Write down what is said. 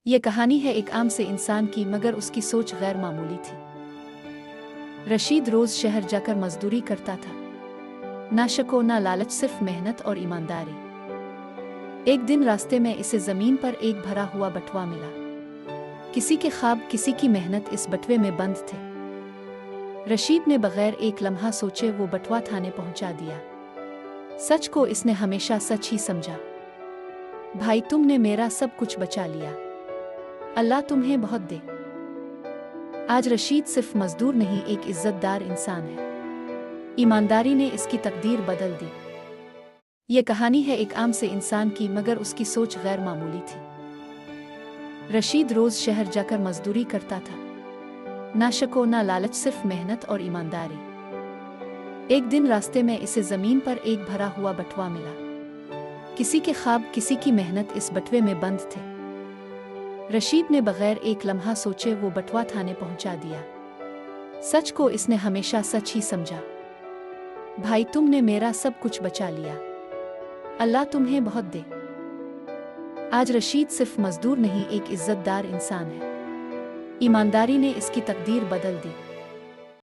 یہ کہانی ہے ایک عام سے انسان کی، مگر اس کی سوچ غیر معمولی تھی۔ رشید روز شہر جا کر مزدوری کرتا تھا، نہ شک و نہ لالچ، صرف محنت اور ایمانداری۔ ایک دن راستے میں اسے زمین پر ایک بھرا ہوا بٹوا ملا۔ کسی کے خواب، کسی کی محنت اس بٹوے میں بند تھے۔ رشید نے بغیر ایک لمحہ سوچے وہ بٹوا تھانے پہنچا دیا۔ سچ کو اس نے ہمیشہ سچ ہی سمجھا۔ بھائی، تم نے میرا سب کچھ بچا لیا، اللہ تمہیں بہت دے۔ آج رشید صرف مزدور نہیں، ایک عزت دار انسان ہے۔ ایمانداری نے اس کی تقدیر بدل دی۔ یہ کہانی ہے ایک عام سے انسان کی، مگر اس کی سوچ غیر معمولی تھی۔ رشید روز شہر جا کر مزدوری کرتا تھا، نہ شک و نہ لالچ، صرف محنت اور ایمانداری۔ ایک دن راستے میں اسے زمین پر ایک بھرا ہوا بٹوا ملا۔ کسی کے خواب، کسی کی محنت اس بٹوے میں بند تھے۔ رشید نے بغیر ایک لمحہ سوچے وہ بٹوا تھانے پہنچا دیا۔ سچ کو اس نے ہمیشہ سچ ہی سمجھا۔ بھائی، تم نے میرا سب کچھ بچا لیا، اللہ تمہیں بہت دے۔ آج رشید صرف مزدور نہیں، ایک عزت دار انسان ہے۔ ایمانداری نے اس کی تقدیر بدل دی۔